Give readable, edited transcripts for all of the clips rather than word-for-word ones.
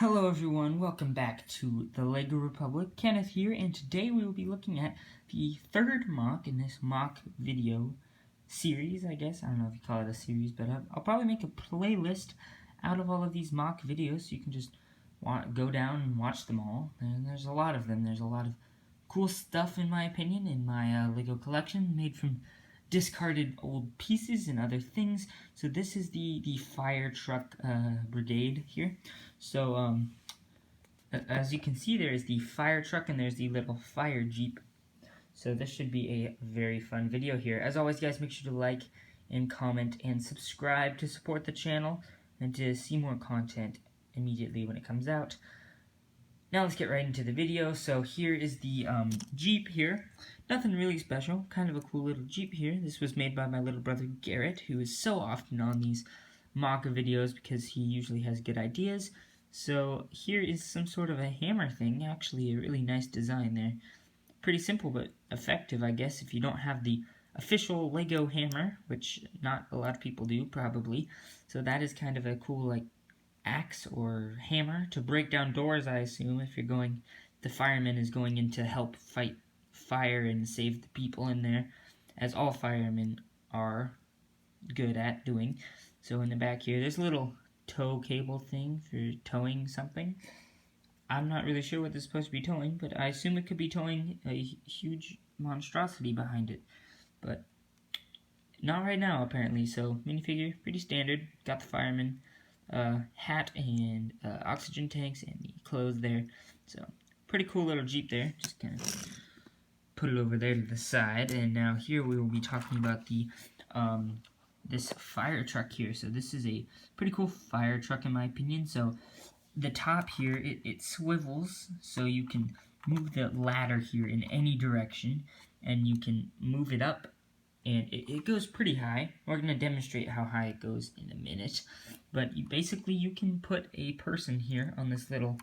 Hello everyone, welcome back to the LEGO Republic. Kenneth here, and today we will be looking at the third mock in this mock video series, I guess. I don't know if you call it a series, but I'll probably make a playlist out of all of these mock videos so you can just go down and watch them all. And there's a lot of them. There's a lot of cool stuff, in my opinion, in my LEGO collection, made from discarded old pieces and other things. So this is the Firetruck brigade here. So as you can see, there is the Firetruck and there's the little fire jeep. So this should be a very fun video here. As always, guys, make sure to like and comment and subscribe to support the channel and to see more content immediately when it comes out. Now let's get right into the video. So here is the Jeep here. Nothing really special, kind of a cool little Jeep here. This was made by my little brother Garrett, who is so often on these mock videos because he usually has good ideas. So here is some sort of a hammer thing, actually a really nice design there. Pretty simple but effective, I guess, if you don't have the official LEGO hammer, which not a lot of people do, probably. So that is kind of a cool, like, axe or hammer to break down doors, I assume, if you're going, the fireman is going in to help fight fire and save the people in there, as all firemen are good at doing. So in the back here, there's a little tow cable thing for towing something. I'm not really sure what this is supposed to be towing, but I assume it could be towing a huge monstrosity behind it, but not right now, apparently. So minifigure, pretty standard. Got the fireman hat and oxygen tanks and the clothes there. So pretty cool little Jeep there. Just kind of put it over there to the side. And now here we will be talking about the this Firetruck here. So this is a pretty cool Firetruck in my opinion. So the top here, it swivels, so you can move the ladder here in any direction, and you can move it up, and it goes pretty high. We're going to demonstrate how high it goes in a minute, but basically you can put a person here on this little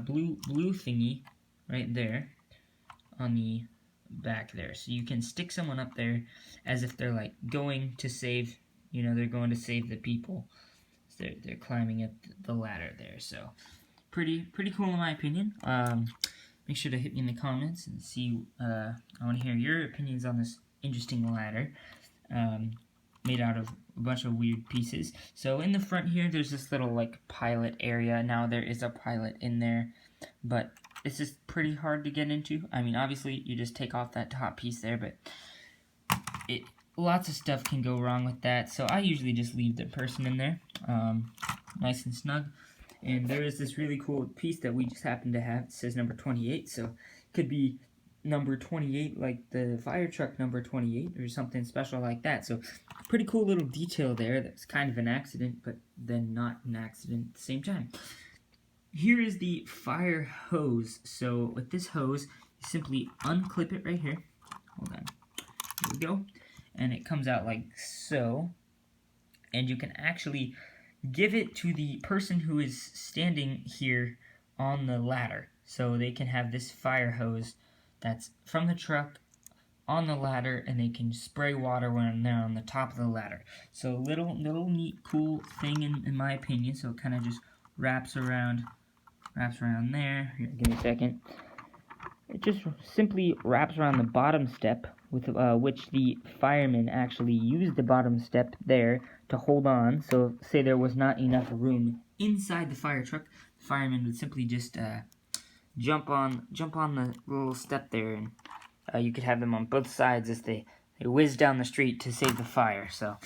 blue thingy right there on the back there. So you can stick someone up there as if they're like going to save, they're going to save the people. They're climbing up the ladder there, so pretty cool in my opinion. Make sure to hit me in the comments and see. I want to hear your opinions on this interesting ladder made out of a bunch of weird pieces. So in the front here, there's this little like pilot area. Now there is a pilot in there, but this is pretty hard to get into. I mean, obviously you just take off that top piece there, but lots of stuff can go wrong with that, so I usually just leave the person in there, nice and snug. And there is this really cool piece that we just happen to have. It says number 28, so it could be number 28 like the Firetruck number 28 or something special like that. So pretty cool little detail there that's kind of an accident, but then not an accident at the same time. Here is the fire hose. So with this hose, you simply unclip it right here. Hold on. There we go. And it comes out like so, and you can actually give it to the person who is standing here on the ladder, so they can have this fire hose that's from the truck on the ladder, and they can spray water when they're on the top of the ladder. So little neat cool thing in my opinion. So it kind of just wraps around there. Here, give me a second. It just simply wraps around the bottom step, with which the firemen actually use the bottom step there to hold on. So say there was not enough room inside the fire truck, the firemen would simply just jump on the little step there, and you could have them on both sides as they whiz down the street to save the fire. So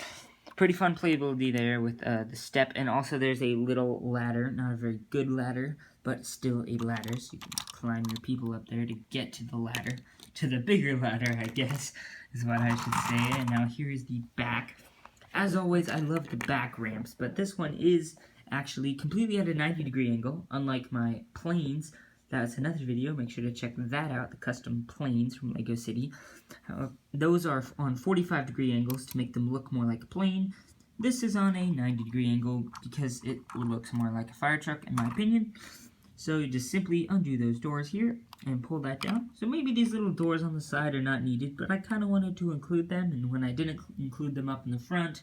pretty fun playability there with the step. And also there's a little ladder, not a very good ladder, but still a ladder, so you can climb your people up there to get to the ladder, to the bigger ladder, I guess, is what I should say. And now here is the back. As always, I love the back ramps, but this one is actually completely at a 90-degree angle, unlike my planes. That's another video. Make sure to check that out, the custom planes from LEGO City. Those are on 45-degree angles to make them look more like a plane. This is on a 90-degree angle because it looks more like a fire truck, in my opinion. So you just simply undo those doors here and pull that down. So maybe these little doors on the side are not needed, but I kind of wanted to include them, and when I didn't include them up in the front,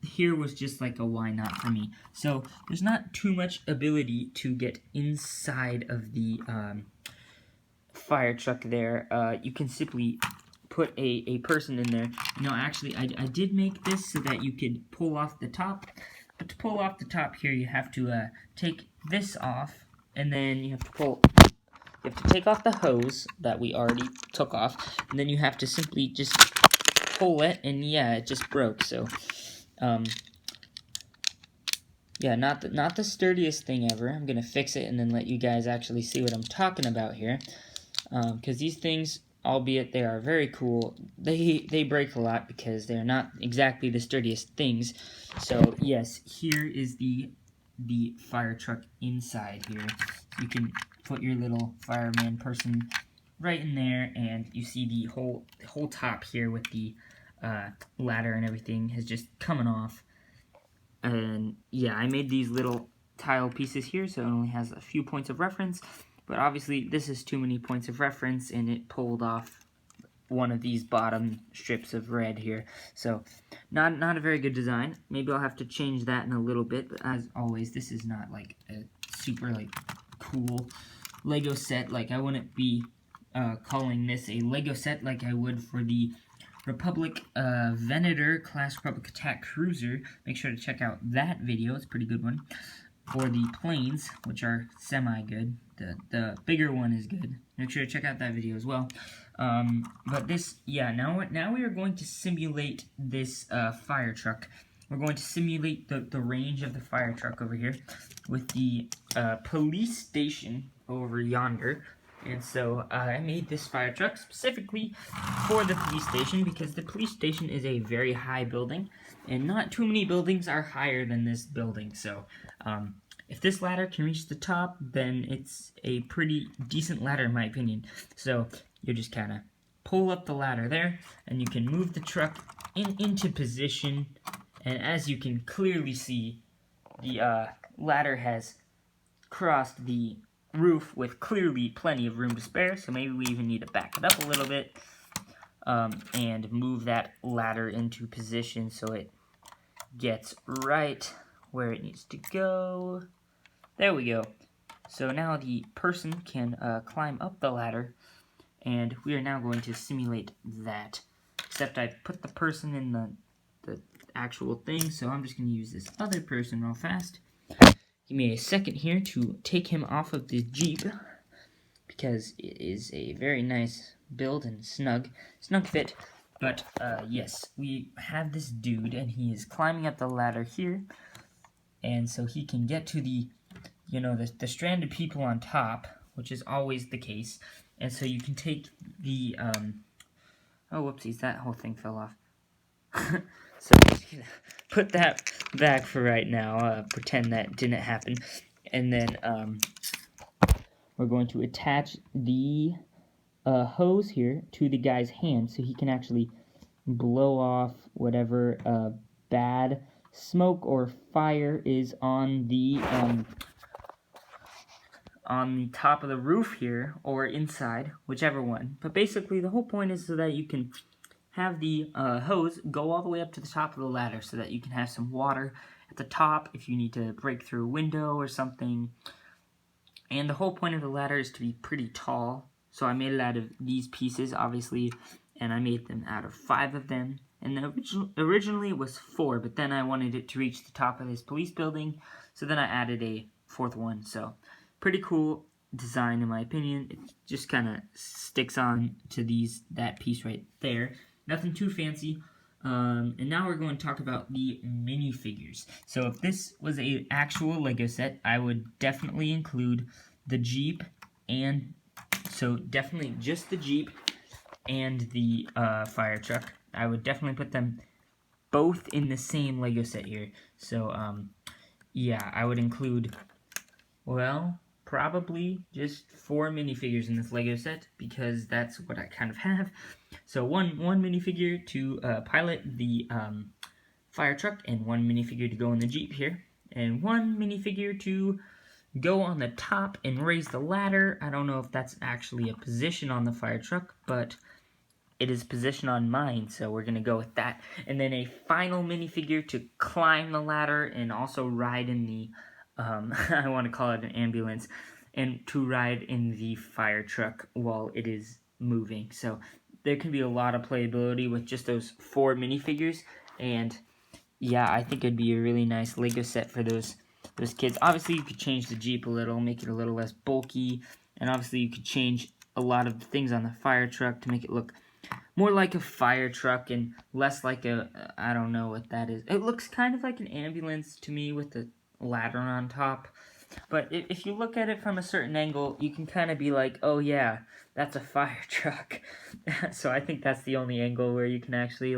here was just like a why not for me. So there's not too much ability to get inside of the fire truck there. You can simply put a person in there. No, actually, I did make this so that you could pull off the top. But to pull off the top here, you have to take this off, and then you have to pull. You have to take off the hose that we already took off, and then you have to simply just pull it, and yeah, it just broke. So, yeah, not the sturdiest thing ever. I'm gonna fix it and then let you guys actually see what I'm talking about here, because these things, albeit they are very cool, they break a lot because they're not exactly the sturdiest things. So yes, here is the fire truck inside here. You can put your little fireman person right in there, and you see the whole top here with the ladder and everything is just coming off. And yeah, I made these little tile pieces here, so it only has a few points of reference, but obviously this is too many points of reference, and it pulled off one of these bottom strips of red here. So not a very good design. Maybe I'll have to change that in a little bit, but as always, this is not like a super like cool Lego set. Like, I wouldn't be calling this a Lego set like I would for the Republic Venator class Republic attack cruiser. Make sure to check out that video. It's a pretty good one. For the planes, which are semi-good, the bigger one is good. Make sure to check out that video as well. But this, yeah, now we are going to simulate this fire truck. We're going to simulate the range of the fire truck over here with the police station over yonder. And so I made this fire truck specifically for the police station because the police station is a very high building, and not too many buildings are higher than this building. So if this ladder can reach the top, then it's a pretty decent ladder in my opinion. So you just kind of pull up the ladder there, and you can move the truck into position. And as you can clearly see, the ladder has crossed the roof with clearly plenty of room to spare, so maybe we even need to back it up a little bit and move that ladder into position so it gets right where it needs to go. There we go. So now the person can climb up the ladder, and we are now going to simulate that. Except I put the person in the actual thing, so I'm just going to use this other person real fast. Give me a second here to take him off of the Jeep, because it is a very nice build and snug fit. But yes, we have this dude, and he is climbing up the ladder here, and so he can get to the, you know, the stranded people on top, which is always the case. And so you can take the oh, whoopsies, that whole thing fell off. So I'm just gonna put that back for right now, pretend that didn't happen, and then we're going to attach the hose here to the guy's hand so he can actually blow off whatever bad smoke or fire is on the top of the roof here, or inside, whichever one. But basically the whole point is so that you can have the hose go all the way up to the top of the ladder so that you can have some water at the top if you need to break through a window or something. And the whole point of the ladder is to be pretty tall, so I made it out of these pieces, obviously, and I made them out of 5 of them. And originally it was 4, but then I wanted it to reach the top of this police building, so then I added a 4th one. So pretty cool design in my opinion. It just kind of sticks on to that piece right there. Nothing too fancy. And now we're going to talk about the minifigures. So if this was an actual Lego set, I would definitely include the Jeep, and so definitely just the Jeep and the fire truck. I would definitely put them both in the same Lego set here. So yeah, I would include, well, probably just 4 minifigures in this Lego set, because that's what I kind of have. So one minifigure to pilot the fire truck, and 1 minifigure to go in the Jeep here, and 1 minifigure to go on the top and raise the ladder. I don't know if that's actually a position on the fire truck, but it is positioned on mine, so we're going to go with that. And then a final minifigure to climb the ladder and also ride in the, I want to call it an ambulance, and to ride in the fire truck while it is moving. So there can be a lot of playability with just those 4 minifigures, and yeah, I think it'd be a really nice Lego set for those kids. Obviously, you could change the Jeep a little, make it a little less bulky, and obviously you could change a lot of the things on the fire truck to make it look more like a fire truck and less like a, I don't know what that is. It looks kind of like an ambulance to me with the ladder on top. But if you look at it from a certain angle, you can kind of be like, oh yeah, that's a fire truck. So I think that's the only angle where you can actually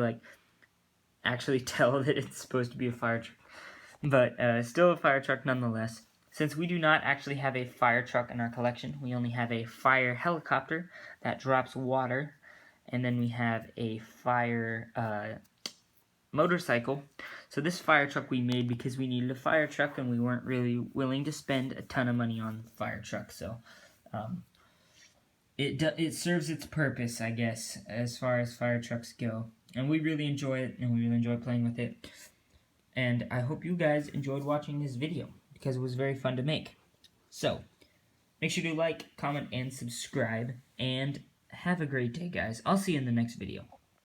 tell that it's supposed to be a fire truck. But still a fire truck nonetheless. Since we do not actually have a fire truck in our collection, we only have a fire helicopter that drops water, and then we have a fire motorcycle. So this fire truck we made because we needed a fire truck and we weren't really willing to spend a ton of money on the fire truck. So it serves its purpose, I guess, as far as fire trucks go. And we really enjoy it, and we really enjoy playing with it. And I hope you guys enjoyed watching this video, because it was very fun to make. So, make sure to like, comment, and subscribe, and have a great day, guys. I'll see you in the next video.